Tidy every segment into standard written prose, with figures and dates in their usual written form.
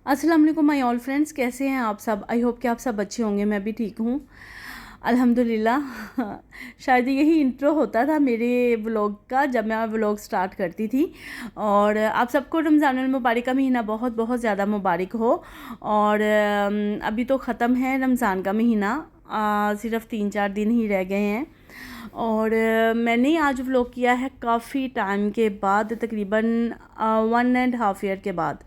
अस्सलाम वालेकुम my all friends, कैसे हैं आप सब। आई होप कि आप सब अच्छे होंगे। मैं भी ठीक हूँ अल्हम्दुलिल्लाह। शायद यही इंट्रो होता था मेरे व्लॉग का जब मैं व्लॉग स्टार्ट करती थी। और आप सबको रमज़ानुल मुबारक का महीना बहुत बहुत ज़्यादा मुबारक हो। और अभी तो ख़त्म है रमज़ान का महीना, सिर्फ 3-4 दिन ही रह गए हैं। और मैंने आज व्लॉग किया है काफ़ी टाइम के बाद, तकरीबन 1.5 ईयर के बाद।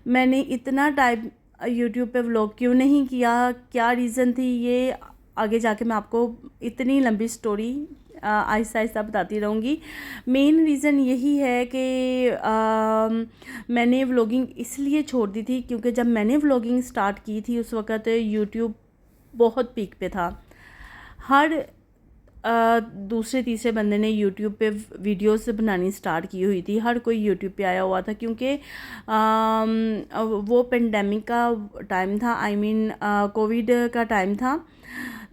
मैंने इतना टाइम यूट्यूब पे व्लॉग क्यों नहीं किया, क्या रीज़न थी, ये आगे जाके मैं आपको इतनी लंबी स्टोरी आहिस्ता आहिस्ता बताती रहूँगी। मेन रीज़न यही है कि मैंने व्लॉगिंग इसलिए छोड़ दी थी क्योंकि जब मैंने व्लॉगिंग स्टार्ट की थी उस वक़्त यूट्यूब बहुत पीक पे था। हर दूसरे तीसरे बंदे ने यूट्यूब पे वीडियोस बनानी स्टार्ट की हुई थी। हर कोई यूट्यूब पे आया हुआ था क्योंकि वो पेंडेमिक का टाइम था, आई मीन कोविड का टाइम था।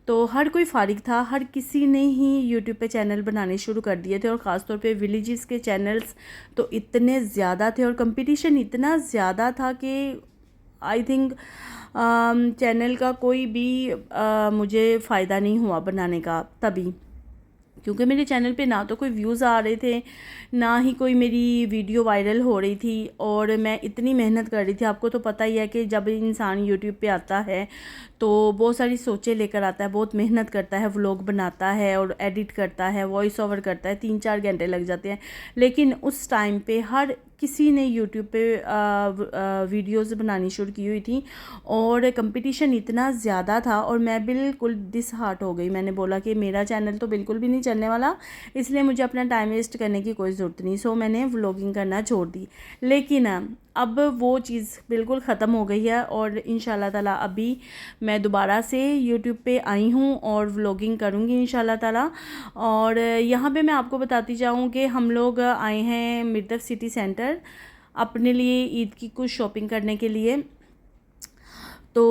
तो हर कोई फारिग था, हर किसी ने ही यूट्यूब पे चैनल बनाने शुरू कर दिए थे। और ख़ास तौर पे विलेजेस के चैनल्स तो इतने ज़्यादा थे और कंपटीशन इतना ज़्यादा था कि आई थिंक चैनल का कोई भी मुझे फ़ायदा नहीं हुआ बनाने का तभी, क्योंकि मेरे चैनल पे ना तो कोई व्यूज़ आ रहे थे, ना ही कोई मेरी वीडियो वायरल हो रही थी। और मैं इतनी मेहनत कर रही थी। आपको तो पता ही है कि जब इंसान यूट्यूब पे आता है तो बहुत सारी सोचें लेकर आता है, बहुत मेहनत करता है, व्लॉग बनाता है और एडिट करता है, वॉइस ओवर करता है, 3-4 घंटे लग जाते हैं। लेकिन उस टाइम पे हर किसी ने यूट्यूब पे वीडियोस बनानी शुरू की हुई थी और कंपटीशन इतना ज़्यादा था और मैं बिल्कुल डिसहार्ट हो गई। मैंने बोला कि मेरा चैनल तो बिल्कुल भी नहीं चलने वाला, इसलिए मुझे अपना टाइम वेस्ट करने की कोई ज़रूरत नहीं। सो मैंने व्लॉगिंग करना छोड़ दी। लेकिन अब वो चीज़ बिल्कुल ख़त्म हो गई है और इंशाल्लाह ताला अभी मैं दोबारा से यूट्यूब पे आई हूँ और व्लॉगिंग करूँगी इंशाल्लाह ताला। और यहाँ पे मैं आपको बताती जाऊँ कि हम लोग आए हैं मिर्दफ सिटी सेंटर अपने लिए ईद की कुछ शॉपिंग करने के लिए। तो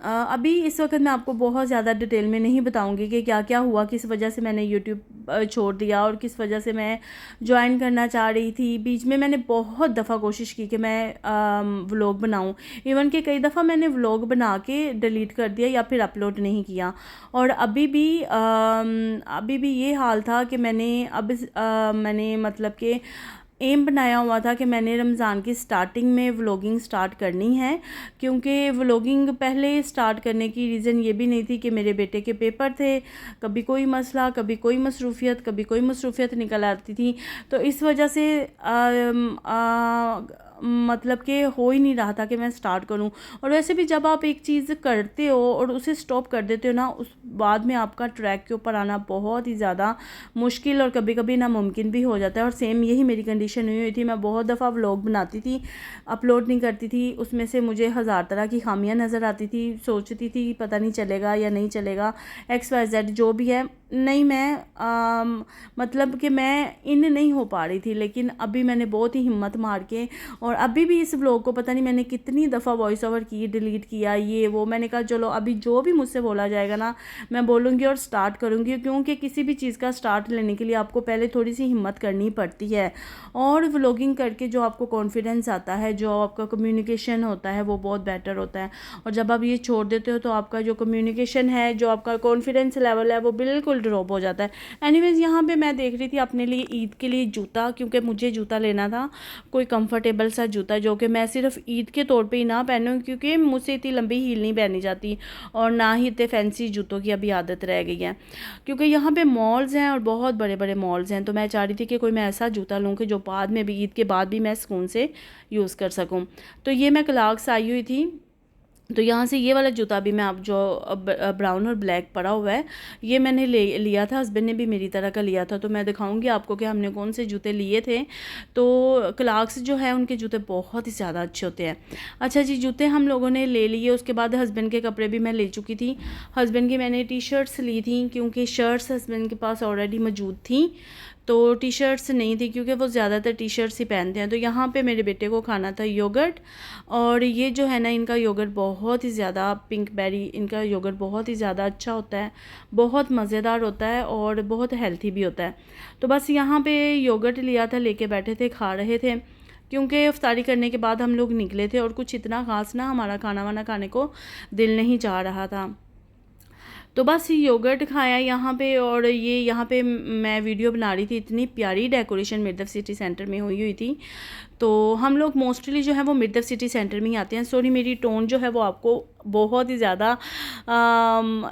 अभी इस वक्त मैं आपको बहुत ज़्यादा डिटेल में नहीं बताऊंगी कि क्या क्या हुआ, किस वजह से मैंने यूट्यूब छोड़ दिया और किस वजह से मैं ज्वाइन करना चाह रही थी। बीच में मैंने बहुत दफ़ा कोशिश की कि मैं व्लॉग बनाऊं, इवन कि कई दफ़ा मैंने व्लॉग बना के डिलीट कर दिया या फिर अपलोड नहीं किया। और अभी भी ये हाल था कि मैंने मतलब कि एम बनाया हुआ था कि मैंने रमज़ान की स्टार्टिंग में व्लॉगिंग स्टार्ट करनी है। क्योंकि व्लॉगिंग पहले स्टार्ट करने की रीज़न ये भी नहीं थी कि मेरे बेटे के पेपर थे, कभी कोई मसला, कभी कोई मसरूफ़ियत निकल आती थी। तो इस वजह से मतलब कि हो ही नहीं रहा था कि मैं स्टार्ट करूं। और वैसे भी जब आप एक चीज़ करते हो और उसे स्टॉप कर देते हो ना, उस बाद में आपका ट्रैक के ऊपर आना बहुत ही ज़्यादा मुश्किल और कभी कभी नामुमकिन भी हो जाता है। और सेम यही मेरी कंडीशन हुई थी। मैं बहुत दफ़ा व्लॉग बनाती थी, अपलोड नहीं करती थी, उसमें से मुझे हज़ार तरह की खामियां नज़र आती थी। सोचती थी पता नहीं चलेगा या नहीं चलेगा, XYZ जो भी है। नहीं, मैं मतलब कि मैं इन नहीं हो पा रही थी। लेकिन अभी मैंने बहुत ही हिम्मत मार के, और अभी भी इस व्लॉग को पता नहीं मैंने कितनी दफ़ा वॉइस ओवर की, डिलीट किया, ये वो। मैंने कहा चलो अभी जो भी मुझसे बोला जाएगा ना मैं बोलूँगी और स्टार्ट करूँगी। क्योंकि किसी भी चीज़ का स्टार्ट लेने के लिए आपको पहले थोड़ी सी हिम्मत करनी पड़ती है। और व्लॉगिंग करके जो आपको कॉन्फिडेंस आता है, जो आपका कम्युनिकेशन होता है, वो बहुत बेटर होता है। और जब आप ये छोड़ देते हो तो आपका जो कम्युनिकेशन है, जो आपका कॉन्फिडेंस लेवल है, वो बिल्कुल ड्रॉप हो जाता है। एनीवेज, यहाँ पे मैं देख रही थी अपने लिए ईद के लिए जूता, क्योंकि मुझे जूता लेना था, कोई कंफर्टेबल सा जूता जो कि मैं सिर्फ ईद के तौर पे ही ना पहनूं, क्योंकि मुझसे इतनी लंबी हील नहीं पहनी जाती और ना ही इतने फैंसी जूतों की अभी आदत रह गई है। क्योंकि यहाँ पे मॉल्स हैं और बहुत बड़े बड़े मॉल्स हैं। तो मैं चाह रही थी कि कोई मैं ऐसा जूता लूँ कि जो बाद में भी, ईद के बाद भी मैं सुकून से यूज़ कर सकूँ। तो ये मैं क्लार्क्स आई हुई थी। तो यहाँ से ये वाला जूता भी मैं, आप जो ब्राउन और ब्लैक पड़ा हुआ है, ये मैंने लिया था। हस्बैंड ने भी मेरी तरह का लिया था। तो मैं दिखाऊंगी आपको कि हमने कौन से जूते लिए थे। तो क्लार्क्स जो है उनके जूते बहुत ही ज़्यादा अच्छे होते हैं। अच्छा जी, जूते हम लोगों ने ले लिए। उसके बाद हस्बैंड के कपड़े भी मैं ले चुकी थी। हस्बैंड की मैंने टी शर्ट्स ली थी क्योंकि शर्ट्स हस्बैंड के पास ऑलरेडी मौजूद थी। तो टी शर्ट्स नहीं थी क्योंकि वो ज़्यादातर टी शर्ट्स ही पहनते हैं। तो यहाँ पे मेरे बेटे को खाना था योगर्ट। और ये जो है ना, इनका योगर्ट बहुत ही ज़्यादा, पिंक बेरी, इनका योगर्ट बहुत ही ज़्यादा अच्छा होता है, बहुत मज़ेदार होता है और बहुत हेल्थी भी होता है। तो बस यहाँ पे योगर्ट लिया था, लेके बैठे थे, खा रहे थे। क्योंकि इफ्तारी करने के बाद हम लोग निकले थे और कुछ इतना ख़ास ना हमारा खाना वाना खाने को दिल नहीं चाह रहा था। तो बस योगर्ट खाया यहाँ पे, और ये यहाँ पे मैं वीडियो बना रही थी। इतनी प्यारी डेकोरेशन मिर्दफ सिटी सेंटर में हुई थी। तो हम लोग मोस्टली जो है वो मिर्दफ सिटी सेंटर में ही आते हैं। सॉरी, मेरी टोन जो है वो आपको बहुत ही ज़्यादा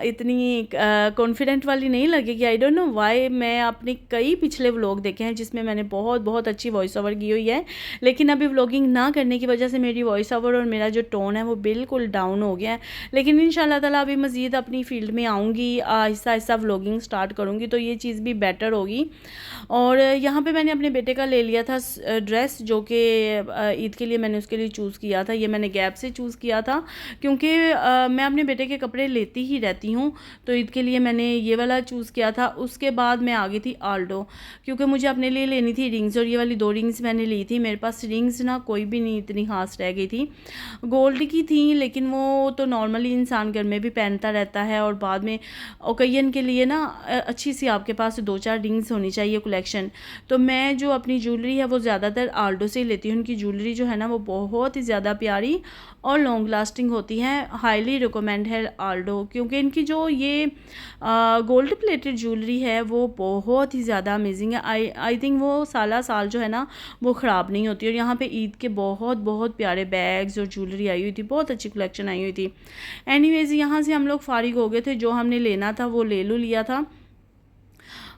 इतनी कॉन्फिडेंट वाली नहीं लगेगी। I don't know why. मैं अपने कई पिछले व्लॉग देखे हैं जिसमें मैंने बहुत बहुत अच्छी वॉइस ओवर की हुई है, लेकिन अभी व्लॉगिंग ना करने की वजह से मेरी वॉइस ओवर और मेरा जो टोन है वो बिल्कुल डाउन हो गया है। लेकिन इंशाल्लाह ताला अभी मज़ीद अपनी फील्ड में आऊँगी, आहिस्ता आहिस्ता व्लॉगिंग स्टार्ट करूँगी तो ये चीज़ भी बेटर होगी। और यहाँ पे मैंने अपने बेटे का ले लिया था ड्रेस, जो कि ईद के लिए मैंने उसके लिए चूज़ किया था। ये मैंने गैप से चूज़ किया था क्योंकि मैं अपने बेटे के कपड़े लेती ही रहती हूँ, तो ईद के लिए मैंने ये वाला चूज़ किया था। उसके बाद मैं आ गई थी आल्डो, क्योंकि मुझे अपने लिए लेनी थी रिंग्स, और ये वाली 2 रिंग्स मैंने ली थी। मेरे पास रिंग्स ना कोई भी नहीं इतनी खास रह गई थी। गोल्ड की थी, लेकिन वो तो नॉर्मली इंसान घर में भी पहनता रहता है, और बाद में ओकेजन के लिए ना अच्छी सी आपके पास 2-4 रिंग्स होनी चाहिए कलेक्शन। तो मैं जो अपनी ज्वेलरी है वो ज़्यादातर आल्डो से ही लेती हूँ। उनकी ज्वेलरी जो है ना वो बहुत ही ज़्यादा प्यारी और लॉन्ग लास्टिंग होती है। हाईली रिकमेंड है आल्डो, क्योंकि इनकी जो ये गोल्ड प्लेटेड ज्वेलरी है वो बहुत ही ज़्यादा अमेजिंग है। आई थिंक वो साल जो है ना वो ख़राब नहीं होती। और यहाँ पे ईद के बहुत बहुत प्यारे बैग्स और ज्वेलरी आई हुई थी, बहुत अच्छी कलेक्शन आई हुई थी। एनीवेज़, यहाँ से हम लोग फारिग हो गए थे, जो हमने लेना था वो ले लिया था।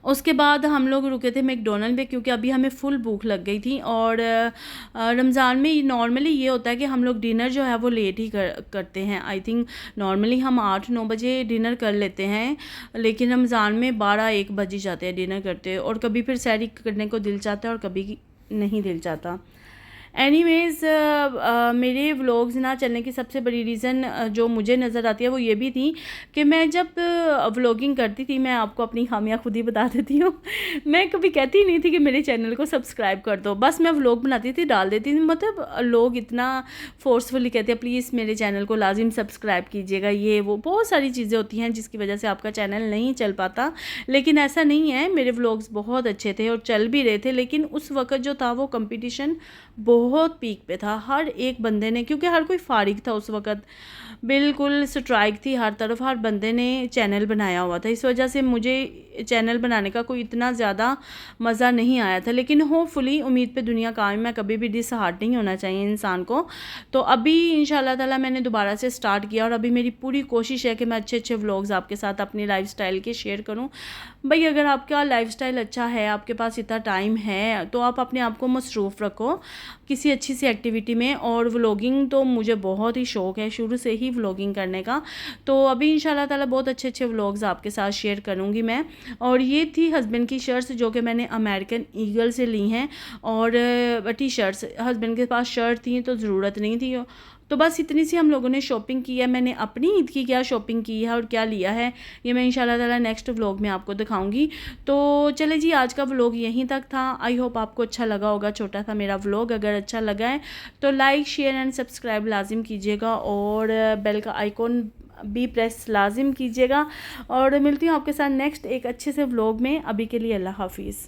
उसके बाद हम लोग रुके थे मैकडॉनल्ड में, क्योंकि अभी हमें फुल भूख लग गई थी। और रमज़ान में नॉर्मली ये होता है कि हम लोग डिनर जो है वो लेट ही करते हैं। आई थिंक नॉर्मली हम 8-9 बजे डिनर कर लेते हैं, लेकिन रमज़ान में 12-1 बज ही जाते हैं डिनर करते, और कभी फिर सैरी करने को दिल चाहता है और कभी नहीं दिल चाहता। एनीवेज़, मेरे व्लॉग्स ना चलने की सबसे बड़ी रीज़न जो मुझे नज़र आती है वो ये भी थी कि मैं जब व्लॉगिंग करती थी, मैं आपको अपनी खामियां खुद ही बता देती हूँ। मैं कभी कहती नहीं थी कि मेरे चैनल को सब्सक्राइब कर दो, बस मैं व्लॉग बनाती थी, डाल देती थी। मतलब लोग इतना फोर्सफुली कहते हैं प्लीज़ मेरे चैनल को लाजिम सब्सक्राइब कीजिएगा, ये वो बहुत सारी चीज़ें होती हैं जिसकी वजह से आपका चैनल नहीं चल पाता। लेकिन ऐसा नहीं है, मेरे व्लॉग्स बहुत अच्छे थे और चल भी रहे थे। लेकिन उस वक्त जो था वो कंपटीशन बहुत पीक पे था। हर एक बंदे ने, क्योंकि हर कोई फारिग था उस वक़्त, बिल्कुल स्ट्राइक थी हर तरफ, हर बंदे ने चैनल बनाया हुआ था। इस वजह से मुझे चैनल बनाने का कोई इतना ज़्यादा मज़ा नहीं आया था। लेकिन होपफुली उम्मीद पे दुनिया कायम है, कभी भी डिसहार्ट नहीं होना चाहिए इंसान को। तो अभी इंशाल्लाह ताला मैंने दोबारा से स्टार्ट किया, और अभी मेरी पूरी कोशिश है कि मैं अच्छे अच्छे व्लॉग्स आपके साथ अपनी लाइफस्टाइल के शेयर करूं। भाई, अगर आपका लाइफस्टाइल अच्छा है, आपके पास इतना टाइम है, तो आप अपने आप को मसरूफ़ रखो किसी अच्छी सी एक्टिविटी में। और व्लॉगिंग तो मुझे बहुत ही शौक़ है शुरू से ही व्लॉगिंग करने का। तो अभी इंशाल्लाह ताला बहुत अच्छे अच्छे व्लॉग्स आपके साथ शेयर करूँगी मैं। और ये थी हस्बैंड की शर्ट्स, जो कि मैंने अमेरिकन ईगल से ली हैं। और टी शर्ट्स, हस्बैंड के पास शर्ट थी तो ज़रूरत नहीं थी, तो बस इतनी सी हम लोगों ने शॉपिंग की है। मैंने अपनी ईद की क्या शॉपिंग की है और क्या लिया है, ये मैं इंशाल्लाह ताला नेक्स्ट व्लॉग में आपको दिखाऊंगी। तो चले जी, आज का व्लॉग यहीं तक था। आई होप आपको अच्छा लगा होगा, छोटा था मेरा व्लॉग। अगर अच्छा लगा है तो लाइक, शेयर एंड सब्सक्राइब लाजिम कीजिएगा, और बेल का आइकॉन भी प्रेस लाजिम कीजिएगा। और मिलती हूँ आपके साथ नेक्स्ट एक अच्छे से व्लॉग में। अभी के लिए अल्लाह हाफिज़।